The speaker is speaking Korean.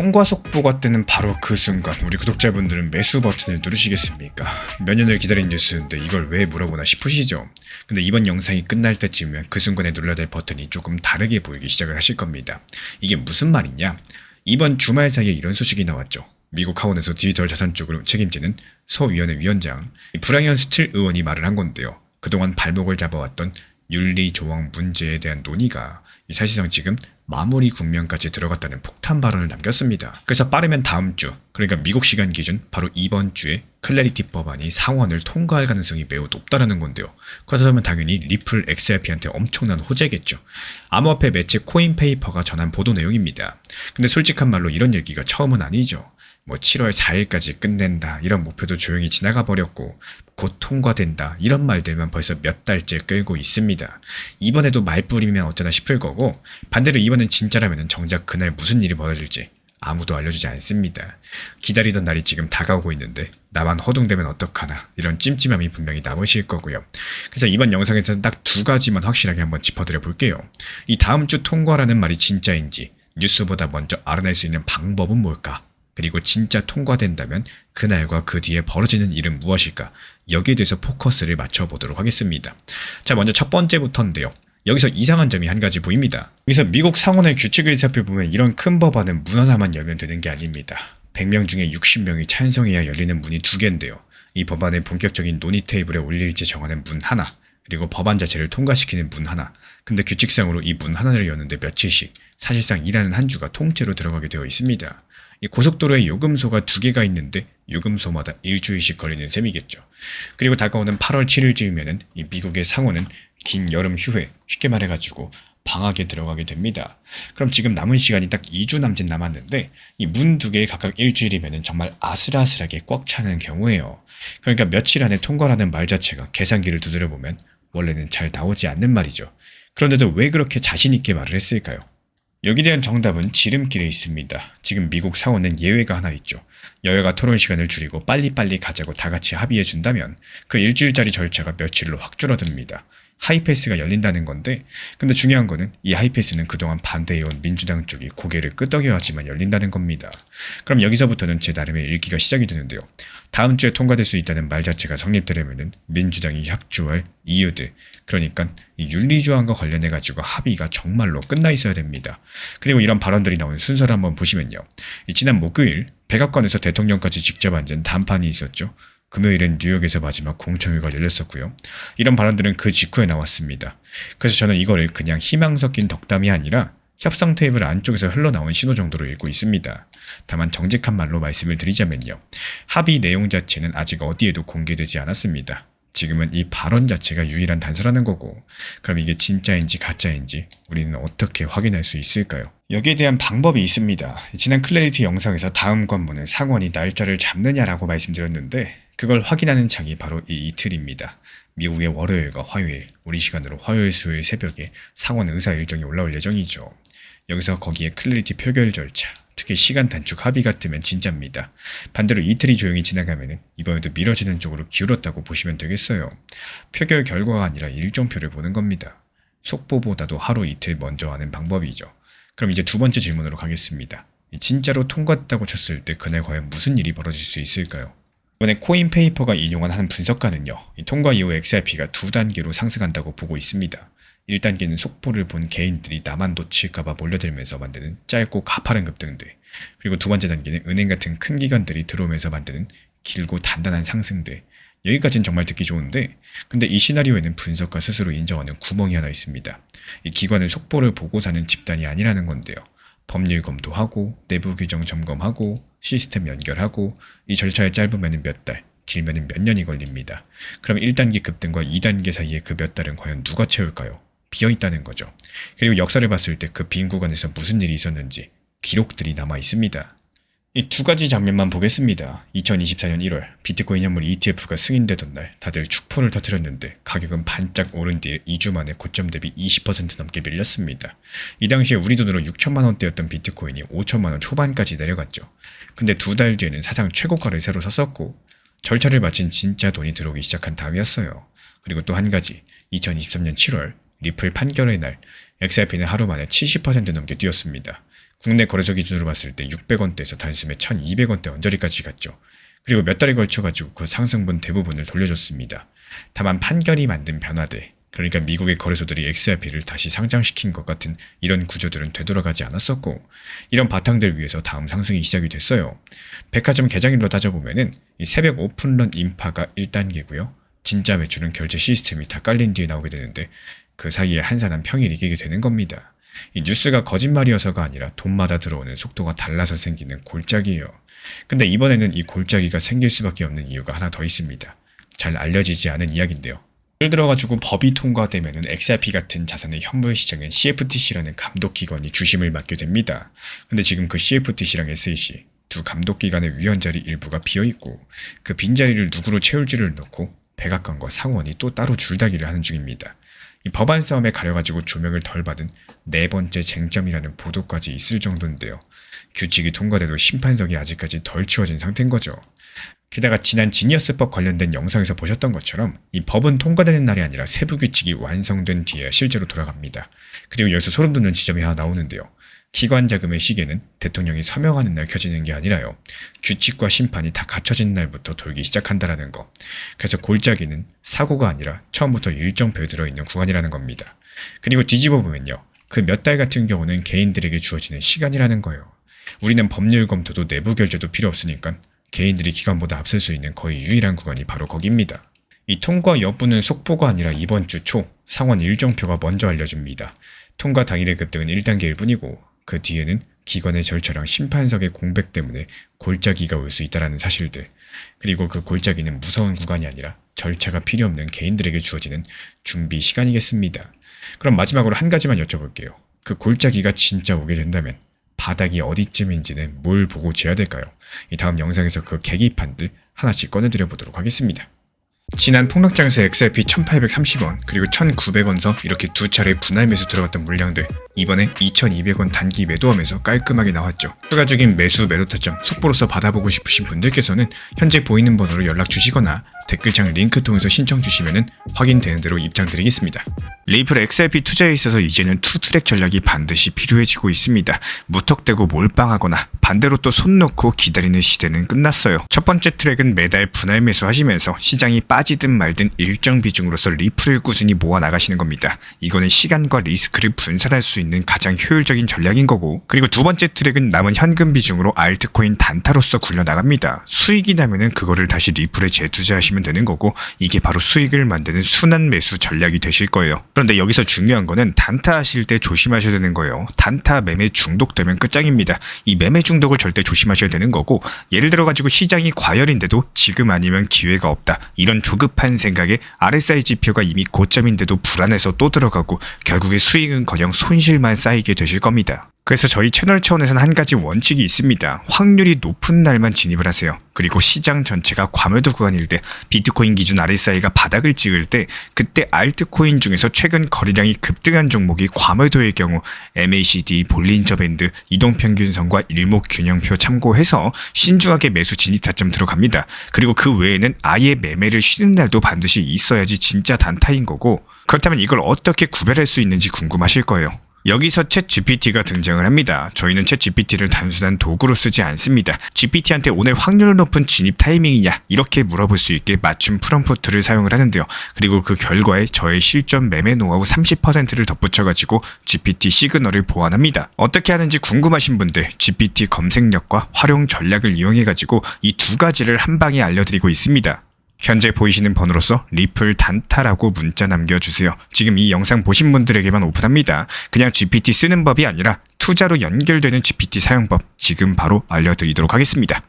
통과 속보가 뜨는 바로 그 순간 우리 구독자분들은 매수 버튼을 누르시겠습니까? 몇 년을 기다린 뉴스인데 이걸 왜 물어보나 싶으시죠? 근데 이번 영상이 끝날 때쯤이면 그 순간에 눌러야 될 버튼이 조금 다르게 보이기 시작을 하실 겁니다. 이게 무슨 말이냐? 이번 주말 사이에 이런 소식이 나왔죠. 미국 하원에서 디지털 자산 쪽을 책임지는 소위원회 위원장 브라이언 스틸 의원이 말을 한 건데요. 그동안 발목을 잡아왔던 윤리 조항 문제에 대한 논의가 사실상 지금 마무리 국면까지 들어갔다는 폭탄 발언을 남겼습니다. 그래서 빠르면 다음 주, 그러니까 미국 시간 기준 바로 이번 주에 클래리티 법안이 상원을 통과할 가능성이 매우 높다라는 건데요. 그렇다면 당연히 리플 XRP한테 엄청난 호재겠죠. 암호화폐 매체 코인페이퍼가 전한 보도 내용입니다. 근데 솔직한 말로 이런 얘기가 처음은 아니죠. 7월 4일까지 끝낸다 이런 목표도 조용히 지나가 버렸고 곧 통과된다 이런 말들만 벌써 몇 달째 끌고 있습니다. 이번에도 말뿐이면 어쩌나 싶을 거고 반대로 이번엔 진짜라면 정작 그날 무슨 일이 벌어질지 아무도 알려주지 않습니다. 기다리던 날이 지금 다가오고 있는데 나만 허둥대면 어떡하나 이런 찜찜함이 분명히 남으실 거고요. 그래서 이번 영상에서는 딱 두 가지만 확실하게 한번 짚어드려 볼게요. 이 다음 주 통과라는 말이 진짜인지 뉴스보다 먼저 알아낼 수 있는 방법은 뭘까? 그리고 진짜 통과된다면 그날과 그 뒤에 벌어지는 일은 무엇일까? 여기에 대해서 포커스를 맞춰보도록 하겠습니다. 자, 먼저 첫 번째부터인데요. 여기서 이상한 점이 한 가지 보입니다. 여기서 미국 상원의 규칙을 살펴보면 이런 큰 법안은 문 하나만 열면 되는 게 아닙니다. 100명 중에 60명이 찬성해야 열리는 문이 두 개인데요. 이 법안의 본격적인 논의 테이블에 올릴지 정하는 문 하나, 그리고 법안 자체를 통과시키는 문 하나. 근데 규칙상으로 이 문 하나를 여는데 며칠씩, 사실상 일하는 한 주가 통째로 들어가게 되어 있습니다. 이 고속도로에 요금소가 두 개가 있는데 요금소마다 일주일씩 걸리는 셈이겠죠. 그리고 다가오는 8월 7일쯤이면은 이 미국의 상원은 긴 여름 휴회, 쉽게 말해가지고 방학에 들어가게 됩니다. 그럼 지금 남은 시간이 딱 2주 남짓 남았는데 이 문 두 개 각각 일주일이면은 정말 아슬아슬하게 꽉 차는 경우예요. 그러니까 며칠 안에 통과라는 말 자체가 계산기를 두드려보면 원래는 잘 나오지 않는 말이죠. 그런데도 왜 그렇게 자신 있게 말을 했을까요? 여기에 대한 정답은 지름길에 있습니다. 지금 미국 상원은 예외가 하나 있죠. 여야가 토론 시간을 줄이고 빨리빨리 가자고 다 같이 합의해 준다면 그 일주일짜리 절차가 며칠로 확 줄어듭니다. 하이패스가 열린다는 건데, 근데 중요한 거는 이 하이패스는 그동안 반대해온 민주당 쪽이 고개를 끄덕여야지만 열린다는 겁니다. 그럼 여기서부터는 제 나름의 읽기가 시작이 되는데요. 다음 주에 통과될 수 있다는 말 자체가 성립되려면 민주당이 협조할 이유들, 그러니까 이 윤리조항과 관련해가지고 합의가 정말로 끝나 있어야 됩니다. 그리고 이런 발언들이 나온 순서를 한번 보시면요. 지난 목요일 백악관에서 대통령까지 직접 앉은 담판이 있었죠. 금요일엔 뉴욕에서 마지막 공청회가 열렸었고요. 이런 발언들은 그 직후에 나왔습니다. 그래서 저는 이거를 그냥 희망 섞인 덕담이 아니라 협상 테이블 안쪽에서 흘러나온 신호 정도로 읽고 있습니다. 다만 정직한 말로 말씀을 드리자면요. 합의 내용 자체는 아직 어디에도 공개되지 않았습니다. 지금은 이 발언 자체가 유일한 단서라는 거고, 그럼 이게 진짜인지 가짜인지 우리는 어떻게 확인할 수 있을까요? 여기에 대한 방법이 있습니다. 지난 클래리티 영상에서 다음 관문은 상원이 날짜를 잡느냐라고 말씀드렸는데 그걸 확인하는 창이 바로 이 이틀입니다. 미국의 월요일과 화요일, 우리 시간으로 화요일 수요일 새벽에 상원 의사 일정이 올라올 예정이죠. 여기서 거기에 클래리티 표결 절차, 특히 시간 단축 합의 같으면 진짜입니다. 반대로 이틀이 조용히 지나가면 이번에도 미뤄지는 쪽으로 기울었다고 보시면 되겠어요. 표결 결과가 아니라 일정표를 보는 겁니다. 속보보다도 하루 이틀 먼저 하는 방법이죠. 그럼 이제 두 번째 질문으로 가겠습니다. 진짜로 통과했다고 쳤을 때 그날 과연 무슨 일이 벌어질 수 있을까요? 이번에 코인페이퍼가 인용한 한 분석가는요. 통과 이후 XRP가 두 단계로 상승한다고 보고 있습니다. 1단계는 속보를 본 개인들이 나만 놓칠까봐 몰려들면서 만드는 짧고 가파른 급등들, 그리고 두 번째 단계는 은행 같은 큰 기관들이 들어오면서 만드는 길고 단단한 상승들. 여기까지는 정말 듣기 좋은데, 근데 이 시나리오에는 분석가 스스로 인정하는 구멍이 하나 있습니다. 이 기관은 속보를 보고 사는 집단이 아니라는 건데요. 법률 검토하고 내부 규정 점검하고 시스템 연결하고 이 절차에 짧으면 몇 달, 길면 몇 년이 걸립니다. 그럼 1단계 급등과 2단계 사이에 그 몇 달은 과연 누가 채울까요? 비어있다는 거죠. 그리고 역사를 봤을 때 그 빈 구간에서 무슨 일이 있었는지 기록들이 남아 있습니다. 이 두 가지 장면만 보겠습니다. 2024년 1월 비트코인 현물 ETF가 승인되던 날 다들 축포를 터뜨렸는데 가격은 반짝 오른 뒤에 2주 만에 고점 대비 20% 넘게 밀렸습니다. 이 당시에 우리 돈으로 6천만 원대였던 비트코인이 5천만 원 초반까지 내려갔죠. 근데 두 달 뒤에는 사상 최고가를 새로 섰었고 절차를 마친 진짜 돈이 들어오기 시작한 다음이었어요. 그리고 또 한 가지, 2023년 7월 리플 판결의 날 XRP는 하루 만에 70% 넘게 뛰었습니다. 국내 거래소 기준으로 봤을 때 600원대에서 단숨에 1200원대 언저리까지 갔죠. 그리고 몇 달에 걸쳐가지고 그 상승분 대부분을 돌려줬습니다. 다만 판결이 만든 변화대, 그러니까 미국의 거래소들이 XRP를 다시 상장시킨 것 같은 이런 구조들은 되돌아가지 않았었고, 이런 바탕들 위에서 다음 상승이 시작이 됐어요. 백화점 개장일로 따져보면은 이 새벽 오픈런 인파가 1단계고요. 진짜 매출은 결제 시스템이 다 깔린 뒤에 나오게 되는데 그 사이에 한산한 평일이 이기게 되는 겁니다. 이 뉴스가 거짓말이어서가 아니라 돈마다 들어오는 속도가 달라서 생기는 골짜기예요. 근데 이번에는 이 골짜기가 생길 수밖에 없는 이유가 하나 더 있습니다. 잘 알려지지 않은 이야기인데요. 예를 들어가지고 법이 통과되면은 XRP 같은 자산의 현물 시장엔 CFTC라는 감독기관이 주심을 맡게 됩니다. 근데 지금 그 CFTC랑 SEC 두 감독기관의 위원 자리 일부가 비어있고 그 빈자리를 누구로 채울지를 놓고 백악관과 상원이 또 따로 줄다기를 하는 중입니다. 이 법안 싸움에 가려가지고 조명을 덜 받은 네 번째 쟁점이라는 보도까지 있을 정도인데요. 규칙이 통과돼도 심판석이 아직까지 덜 치워진 상태인 거죠. 게다가 지난 지니어스법 관련된 영상에서 보셨던 것처럼 이 법은 통과되는 날이 아니라 세부 규칙이 완성된 뒤에 실제로 돌아갑니다. 그리고 여기서 소름 돋는 지점이 하나 나오는데요. 기관 자금의 시계는 대통령이 서명하는 날 켜지는 게 아니라요. 규칙과 심판이 다 갖춰진 날부터 돌기 시작한다라는 거. 그래서 골짜기는 사고가 아니라 처음부터 일정표에 들어있는 구간이라는 겁니다. 그리고 뒤집어 보면요. 그 몇 달 같은 경우는 개인들에게 주어지는 시간이라는 거예요. 우리는 법률 검토도 내부 결제도 필요 없으니까 개인들이 기관보다 앞설 수 있는 거의 유일한 구간이 바로 거기입니다. 이 통과 여부는 속보가 아니라 이번 주 초 상원 일정표가 먼저 알려줍니다. 통과 당일의 급등은 1단계일 뿐이고 그 뒤에는 기관의 절차랑 심판석의 공백 때문에 골짜기가 올 수 있다는 사실들, 그리고 그 골짜기는 무서운 구간이 아니라 절차가 필요 없는 개인들에게 주어지는 준비 시간이겠습니다. 그럼 마지막으로 한 가지만 여쭤볼게요. 그 골짜기가 진짜 오게 된다면 바닥이 어디쯤인지는 뭘 보고 재야 될까요? 이 다음 영상에서 그 계기판들 하나씩 꺼내드려 보도록 하겠습니다. 지난 폭락장에서 XRP 1830원 그리고 1900원서 이렇게 두 차례 분할 매수 들어갔던 물량들, 이번에 2200원 단기 매도하면서 깔끔하게 나왔죠. 추가적인 매수 매도 타점 속보로서 받아보고 싶으신 분들께서는 현재 보이는 번호로 연락 주시거나 댓글창 링크 통해서 신청 주시면 확인되는 대로 입장 드리겠습니다. 리플 XRP 투자에 있어서 이제는 투트랙 전략이 반드시 필요해지고 있습니다. 무턱대고 몰빵하거나 반대로 또 손 놓고 기다리는 시대는 끝났어요. 첫 번째 트랙은 매달 분할 매수하시면서 시장이 빠지든 말든 일정 비중으로서 리플을 꾸준히 모아 나가시는 겁니다. 이거는 시간과 리스크를 분산할 수 있는 가장 효율적인 전략인 거고, 그리고 두 번째 트랙은 남은 현금 비중으로 알트코인 단타로서 굴려나갑니다. 수익이 나면은 그거를 다시 리플에 재투자하시면 되는 거고, 이게 바로 수익을 만드는 순환 매수 전략이 되실 거예요. 그런데 여기서 중요한 거는 단타 하실 때 조심하셔야 되는 거예요. 단타 매매 중독되면 끝장입니다. 이 매매 중독을 절대 조심하셔야 되는 거고, 예를 들어 가지고 시장이 과열인데도 지금 아니면 기회가 없다, 이런 조급한 생각에 RSI 지표가 이미 고점인데도 불안해서 또 들어가고 결국에 수익은커녕 손실만 쌓이게 되실 겁니다. 그래서 저희 채널 차원에서는 한 가지 원칙이 있습니다. 확률이 높은 날만 진입을 하세요. 그리고 시장 전체가 과매도 구간일 때, 비트코인 기준 RSI가 바닥을 찍을 때, 그때 알트코인 중에서 최근 거래량이 급등한 종목이 과매도의 경우 MACD, 볼린저 밴드, 이동평균선과 일목균형표 참고해서 신중하게 매수 진입 타점 들어갑니다. 그리고 그 외에는 아예 매매를 쉬는 날도 반드시 있어야지 진짜 단타인 거고, 그렇다면 이걸 어떻게 구별할 수 있는지 궁금하실 거예요. 여기서 챗 GPT가 등장을 합니다. 저희는 챗 GPT를 단순한 도구로 쓰지 않습니다. GPT한테 오늘 확률 높은 진입 타이밍이냐 이렇게 물어볼 수 있게 맞춤 프롬프트를 사용을 하는데요. 그리고 그 결과에 저의 실전 매매 노하우 30%를 덧붙여가지고 GPT 시그널을 보완합니다. 어떻게 하는지 궁금하신 분들 GPT 검색력과 활용 전략을 이용해가지고 이 두 가지를 한 방에 알려드리고 있습니다. 현재 보이시는 번호로서 리플 단타라고 문자 남겨주세요. 지금 이 영상 보신 분들에게만 오픈합니다. 그냥 GPT 쓰는 법이 아니라 투자로 연결되는 GPT 사용법 지금 바로 알려드리도록 하겠습니다.